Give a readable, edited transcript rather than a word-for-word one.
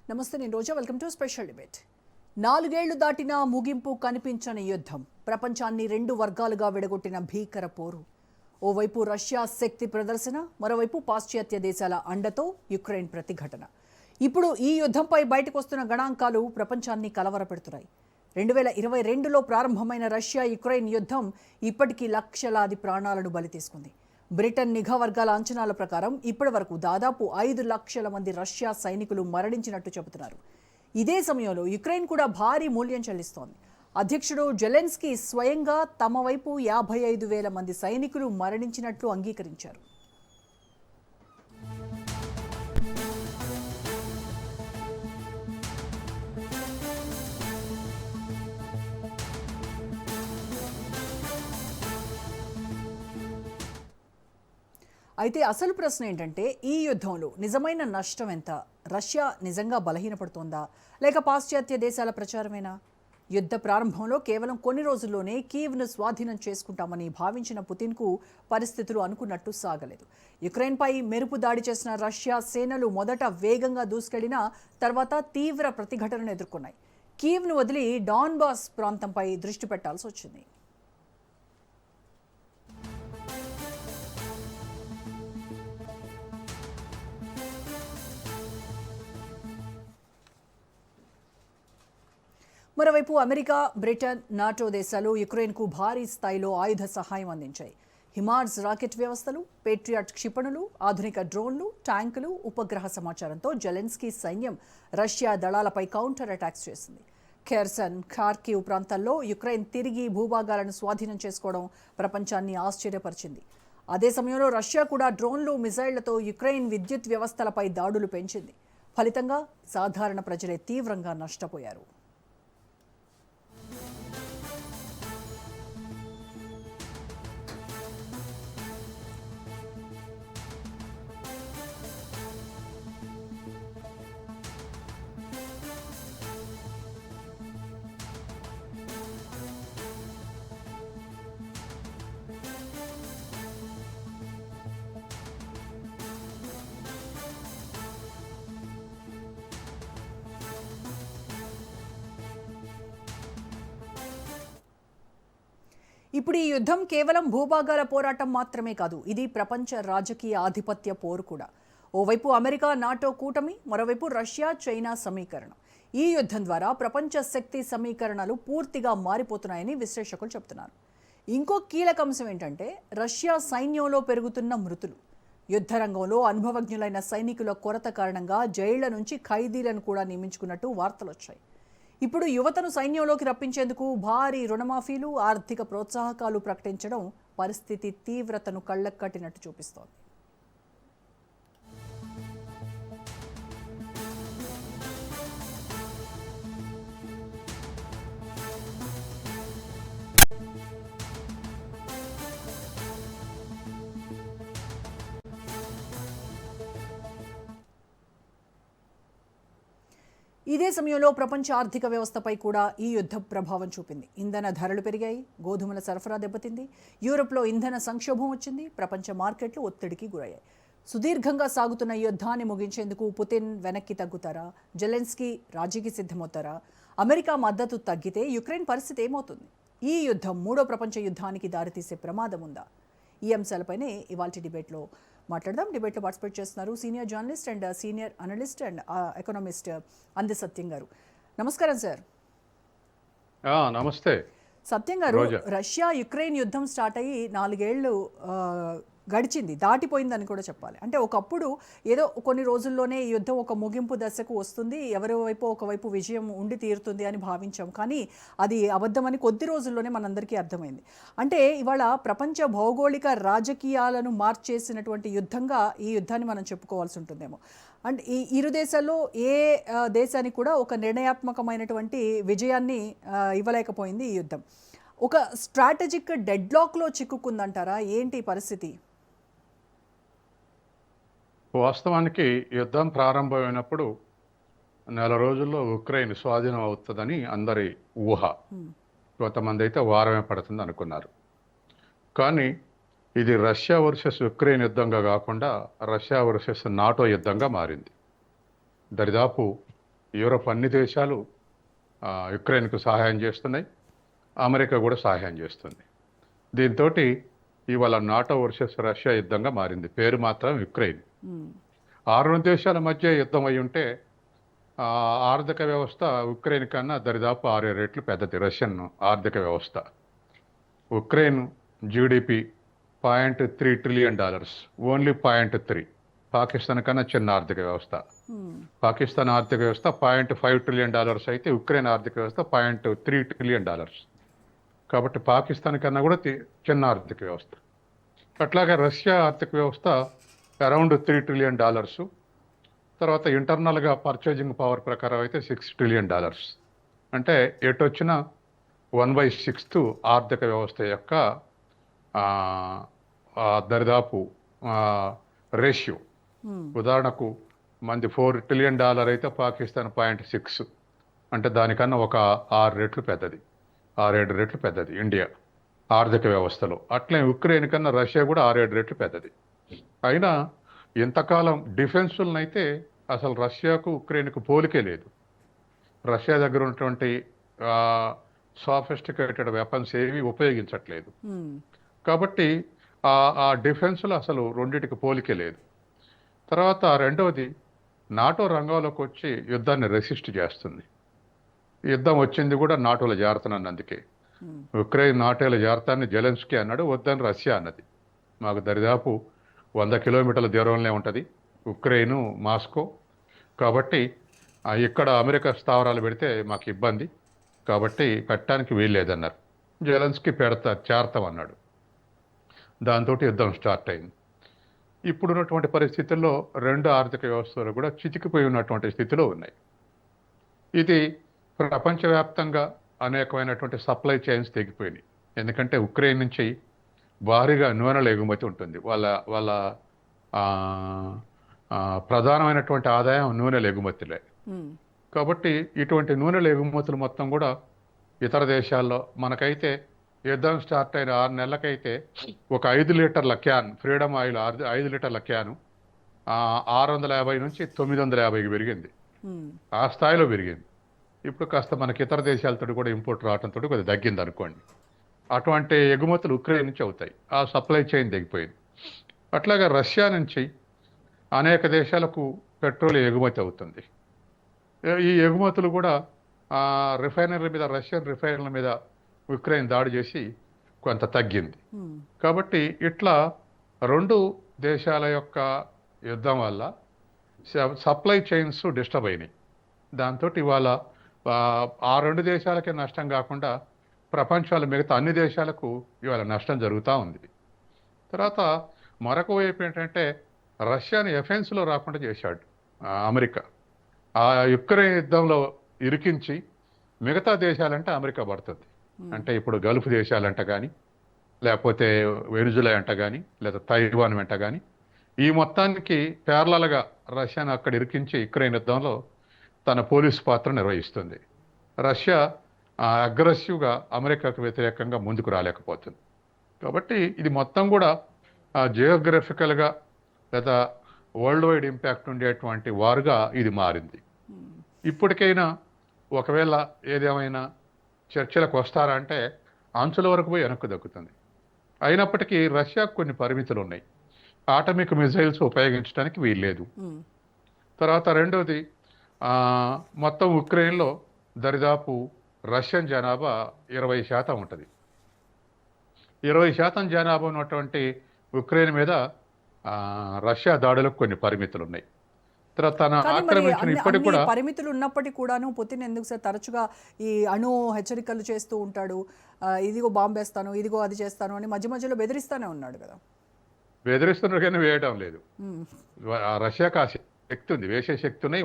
నమస్తే, నేను Roja. Welcome to special debate. 4 ఏళ్లు దాటినా ముగింపు కనిపించని యుద్ధం, ప్రపంచాన్ని 2 వర్గాలుగా విడగొట్టిన భీకర పోరు. ఓవైపు రష్యా శక్తి ప్రదర్శన, మరోవైపు పాశ్చాత్య దేశాల అండతో యుక్రెయిన్ ప్రతిఘటన. ఇప్పుడు ఈ యుద్ధంపై బయటకు వస్తున్న గణాంకాలు ప్రపంచాన్ని కలవరపెడుతున్నాయి. 2022లో ప్రారంభమైన రష్యా యుక్రెయిన్ యుద్ధం ఇప్పటికీ లక్షలాది ప్రాణాలను బలి తీసుకుంది. బ్రిటన్ నిఘా వర్గాల అంచనాల ప్రకారం ఇప్పటి వరకు దాదాపు 5 లక్షల మంది రష్యా సైనికులు మరణించినట్టు చెబుతున్నారు. ఇదే సమయంలో యుక్రెయిన్ కూడా భారీ మూల్యం చెల్లిస్తోంది. అధ్యక్షుడు జెలెన్స్కీ స్వయంగా తమ వైపు 55,000 మంది సైనికులు మరణించినట్లు అంగీకరించారు. అయితే అసలు ప్రశ్న ఏంటంటే, ఈ యుద్ధంలో నిజమైన నష్టం ఎంత? రష్యా నిజంగా బలహీనపడుతోందా, లేక పాశ్చాత్య దేశాల ప్రచారమేనా? యుద్ధ ప్రారంభంలో కేవలం కొన్ని రోజుల్లోనే కీవ్ను స్వాధీనం చేసుకుంటామని భావించిన పుతిన్కు పరిస్థితులు అనుకున్నట్టు సాగలేదు. యుక్రెయిన్పై మెరుపు దాడి చేసిన రష్యా సేనలు మొదట వేగంగా దూసుకెళ్లినా తర్వాత తీవ్ర ప్రతిఘటనను ఎదుర్కొన్నాయి. కీవ్ను వదిలి డాన్బాస్ ప్రాంతంపై దృష్టి పెట్టాల్సి వచ్చింది. మరోవైపు అమెరికా, బ్రిటన్, నాటో దేశాలు యుక్రెయిన్కు భారీ స్థాయిలో ఆయుధ సహాయం అందించాయి. హిమార్స్ రాకెట్ వ్యవస్థలు, పేట్రియాట్ క్షిపణులు, ఆధునిక డ్రోన్లు, ట్యాంకులు, ఉపగ్రహ సమాచారంతో జెలెన్స్కీ సైన్యం రష్యా దళాలపై కౌంటర్ అటాక్స్ చేసింది. ఖెర్సన్, ఖార్కివ్ ప్రాంతాల్లో యుక్రెయిన్ తిరిగి భూభాగాలను స్వాధీనం చేసుకోవడం ప్రపంచాన్ని ఆశ్చర్యపరిచింది. అదే సమయంలో రష్యా కూడా డ్రోన్లు, మిజైళ్లతో యుక్రెయిన్ విద్యుత్ వ్యవస్థలపై దాడులు పెంచింది. ఫలితంగా సాధారణ ప్రజలే తీవ్రంగా నష్టపోయారు. ఇప్పుడు ఈ యుద్ధం కేవలం భూభాగాల పోరాటం మాత్రమే కాదు, ఇది ప్రపంచ రాజకీయ ఆధిపత్య పోరు కూడా. ఓవైపు అమెరికా, నాటో కూటమి, మరోవైపు రష్యా, చైనా సమీకరణం. ఈ యుద్ధం ద్వారా ప్రపంచ శక్తి సమీకరణలు పూర్తిగా మారిపోతున్నాయని విశ్లేషకులు చెబుతున్నారు. ఇంకో కీలక అంశం ఏంటంటే, రష్యా సైన్యంలో పెరుగుతున్న మృతులు. యుద్ధ రంగంలో అనుభవజ్ఞులైన సైనికుల కొరత కారణంగా జైళ్ల నుంచి ఖైదీలను కూడా నియమించుకున్నట్టు వార్తలు వచ్చాయి. ఇప్పుడు యువతను సైన్యంలోకి రప్పించేందుకు భారీ రుణమాఫీలు, ఆర్థిక ప్రోత్సాహకాలు ప్రకటించడం పరిస్థితి తీవ్రతను కళ్లకు కట్టినట్టు చూపిస్తోంది. ఇదే సమయంలో ప్రపంచ ఆర్థిక వ్యవస్థపై కూడా ఈ యుద్ధ ప్రభావం చూపింది. ఇంధన ధరలు పెరిగాయి, గోధుమల సరఫరా దెబ్బతింది, యూరోప్లో ఇంధన సంక్షోభం వచ్చింది, ప్రపంచ మార్కెట్లు ఒత్తిడికి గురయ్యాయి. సుదీర్ఘంగా సాగుతున్న ఈ యుద్ధాన్ని ముగించేందుకు పుతిన్ వెనక్కి తగ్గుతారా? జెలెన్స్కీ రాజీకి సిద్ధమవుతారా? అమెరికా మద్దతు తగ్గితే యుక్రెయిన్ పరిస్థితి ఏమవుతుంది? ఈ యుద్ధం 3వ ప్రపంచ యుద్ధానికి దారితీసే ప్రమాదం ఉందా? ఈ అంశాలపైనే ఇవాల్టి డిబేట్లో మాట్లాడదాం. డిబేట్లో పార్టిసిపేట్ చేస్తున్నారు senior journalist and senior analyst and economist అంది సత్యం గారు. నమస్కారం సార్. నమస్తే సత్యం గారు. రష్యా యుక్రెయిన్ యుద్ధం స్టార్ట్ అయ్యి 4 ఏళ్ళు గడిచింది, దాటిపోయిందని కూడా చెప్పాలి. అంటే ఒకప్పుడు ఏదో కొన్ని రోజుల్లోనే ఈ యుద్ధం ఒక ముగింపు దశకు వస్తుంది, ఎవరి వైపు ఒకవైపు విజయం ఉండి తీరుతుంది అని భావించాం. కానీ అది అబద్ధమని కొద్ది రోజుల్లోనే మనందరికీ అర్థమైంది. అంటే ఇవాళ ప్రపంచ భౌగోళిక రాజకీయాలను మార్చేసినటువంటి యుద్ధంగా ఈ యుద్ధాన్ని మనం చెప్పుకోవాల్సి ఉంటుందేమో. అండ్ ఈ ఇరు దేశాల్లో ఏ దేశానికి కూడా ఒక నిర్ణయాత్మకమైనటువంటి విజయాన్ని ఇవ్వలేకపోయింది ఈ యుద్ధం. ఒక స్ట్రాటజిక్ డెడ్లాక్లో చిక్కుకుందంటారా? ఏంటి పరిస్థితి? వాస్తవానికి యుద్ధం ప్రారంభమైనప్పుడు నెల రోజుల్లో ఉక్రెయిన్ స్వాధీనం అవుతుందని అందరి ఊహ. కొంతమంది అయితే వారమే పడుతుంది అనుకున్నారు. కానీ ఇది రష్యా వర్సెస్ ఉక్రెయిన్ యుద్ధంగా కాకుండా రష్యా వర్సెస్ నాటో యుద్ధంగా మారింది. దరిదాపు యూరోప్ అన్ని దేశాలు యుక్రెయిన్కు సహాయం చేస్తున్నాయి. అమెరికా కూడా సహాయం చేస్తుంది. దీంతో ఇవాళ నాటో వర్సెస్ రష్యా యుద్ధంగా మారింది. పేరు మాత్రం యుక్రెయిన్. 6 దేశాల మధ్య యుద్ధం అయి ఉంటే ఆర్థిక వ్యవస్థ ఉక్రెయిన్ కన్నా దరిదాపు 6 రెట్లు పెద్దది రష్యన్ ఆర్థిక వ్యవస్థ. Ukraine GDP $0.3 trillion, only 0.3. Pakistan కన్నా చిన్న ఆర్థిక వ్యవస్థ. పాకిస్తాన్ ఆర్థిక వ్యవస్థ $0.5 ట్రిలియన్ అయితే ఉక్రెయిన్ ఆర్థిక వ్యవస్థ $0.3 ట్రిలియన్. కాబట్టి పాకిస్తాన్ కన్నా కూడా చిన్న ఆర్థిక వ్యవస్థ. అట్లాగే రష్యా ఆర్థిక వ్యవస్థ అరౌండ్ $3 ట్రిలియన్. తర్వాత ఇంటర్నల్గా పర్చేజింగ్ పవర్ ప్రకారం అయితే $6 ట్రిలియన్. అంటే ఎటొచ్చినా 1/6 ఆర్థిక వ్యవస్థ యొక్క దరిదాపు రేషియో. ఉదాహరణకు మంది $4 ట్రిలియన్ అయితే పాకిస్తాన్ 0.6, అంటే దానికన్నా ఒక 6 రెట్లు పెద్దది, 6-7 రెట్లు పెద్దది ఇండియా ఆర్థిక వ్యవస్థలో. అట్లే ఉక్రెయిన్ కన్నా రష్యా కూడా 6-7 రెట్లు పెద్దది. అయినా ఇంతకాలం డిఫెన్సులనైతే అసలు రష్యాకు ఉక్రెయిన్కు పోలికే లేదు. రష్యా దగ్గర ఉన్నటువంటి సాఫిస్టికేటెడ్ వెపన్స్ ఏవి ఉపయోగించట్లేదు. కాబట్టి ఆ డిఫెన్స్లో అసలు రెండింటికి పోలికే లేదు. తర్వాత రెండవది, నాటో రంగంలోకి వచ్చి యుద్ధాన్ని రెసిస్ట్ చేస్తుంది. యుద్ధం వచ్చింది కూడా నాటోలో చేరుతున్నందుకే. ఉక్రెయిన్ నాటోలో చేరతాన్ని జెలెన్స్కీ అన్నాడు, వద్దని రష్యా అన్నది. మాకు దరిదాపు 100 కిలోమీటర్ల దూరంలో ఉంటుంది ఉక్రెయిన్, మాస్కో. కాబట్టి ఇక్కడ అమెరికా స్థావరాలు పెడితే మాకు ఇబ్బంది, కాబట్టి పెట్టడానికి వీల్లేదన్నారు. జెలెన్స్కీ చేరతామన్నాడు. దాంతో యుద్ధం స్టార్ట్ అయింది. ఇప్పుడున్నటువంటి పరిస్థితుల్లో 2 ఆర్థిక వ్యవస్థలు కూడా చితికిపోయి ఉన్నటువంటి స్థితిలో ఉన్నాయి. ఇది ప్రపంచవ్యాప్తంగా అనేకమైనటువంటి సప్లై చైన్స్ తెగిపోయినాయి. ఎందుకంటే ఉక్రెయిన్ నుంచి భారీగా నూనెల ఎగుమతి ఉంటుంది. వాళ్ళ ప్రధానమైనటువంటి ఆదాయం నూనెల ఎగుమతులే. కాబట్టి ఇటువంటి నూనెల ఎగుమతులు మొత్తం కూడా ఇతర దేశాల్లో, మనకైతే యుద్ధం స్టార్ట్ అయిన 6 నెలలకైతే ఒక 5 లీటర్ల క్యాన్ ఫ్రీడమ్ ఆయిల్ 5 లీటర్ల క్యాను 650 నుంచి 950కి పెరిగింది. ఆ స్థాయిలో పెరిగింది. ఇప్పుడు కాస్త మనకి ఇతర దేశాలతో కూడా ఇంపోర్ట్ రావడంతో కొద్దిగా తగ్గింది అనుకోండి. అటువంటి ఎగుమతులు ఉక్రెయిన్ నుంచి అవుతాయి. ఆ సప్లై చైన్ తెగిపోయింది. అట్లాగే రష్యా నుంచి అనేక దేశాలకు పెట్రోల్ ఎగుమతి అవుతుంది. ఈ ఎగుమతులు కూడా రిఫైనరీల మీద, రష్యన్ రిఫైనరీల మీద ఉక్రెయిన్ దాడి చేసి కొంత తగ్గింది. కాబట్టి ఇట్లా 2 దేశాల యొక్క యుద్ధం వల్ల సప్లై చైన్స్ డిస్టర్బ్ అయినాయి. దాంతో ఇవాళ ఆ 2 దేశాలకే నష్టం కాకుండా ప్రపంచంలో మిగతా అన్ని దేశాలకు ఇవాళ నష్టం జరుగుతూ ఉంది. తర్వాత మరొక వైపు ఏంటంటే రష్యాని ఎఫెన్స్లో రాకుండా చేశాడు అమెరికా. ఆ యుక్రెయిన్ యుద్ధంలో ఇరికించి మిగతా దేశాలంటే అమెరికా పడుతుంది. అంటే ఇప్పుడు గల్ఫ్ దేశాలంట కానీ, లేకపోతే వెనుజులా అంట కానీ, లేదా తైవాన్ వెంట కానీ, ఈ మొత్తానికి ప్యారలల్గా రష్యాను అక్కడ ఇరికించి యుక్రెయిన్ యుద్ధంలో తన పోలీసు పాత్ర నిర్వహిస్తుంది. రష్యా అగ్రెసివ్గా అమెరికాకు వ్యతిరేకంగా ముందుకు రాలేకపోతుంది. కాబట్టి ఇది మొత్తం కూడా జియోగ్రఫికల్గా లేదా వరల్డ్ వైడ్ ఇంపాక్ట్ ఉండేటువంటి వారుగా ఇది మారింది. ఇప్పటికైనా ఒకవేళ ఏదేమైనా చర్చలకు వస్తారా అంటే అంచుల వరకు పోయి వెనక్కు దక్కుతుంది. అయినప్పటికీ రష్యాకు కొన్ని పరిమితులు ఉన్నాయి. ఆటమిక్ మిసైల్స్ ఉపయోగించడానికి వీల్లేదు. తర్వాత రెండవది, మొత్తం ఉక్రెయిన్లో దరిదాపు రష్యన్ జనాభా 20% ఉంటుంది. 20% జనాభా ఉన్నటువంటి ఉక్రెయిన్ మీద రష్యా దాడులకు కొన్ని పరిమితులు ఉన్నాయి. తర్వాత తన ఆక్రమించిన ఇప్పటికి కూడా పరిమితులు ఉన్నప్పటికీ కూడాను పుతిన్ ఎందుకు సార్ తరచుగా ఈ అణు హెచ్చరికలు చేస్తూ ఉంటాడు? ఇదిగో బాంబు వేస్తాను, ఇదిగో అది చేస్తాను అని మధ్య మధ్యలో బెదిరిస్తానే ఉన్నాడు కదా. బెదిరిస్తున్నారు కానీ వేయడం లేదు. రష్యాకు ఆ శక్తి ఉంది, వేసే శక్తి ఉన్నాయి.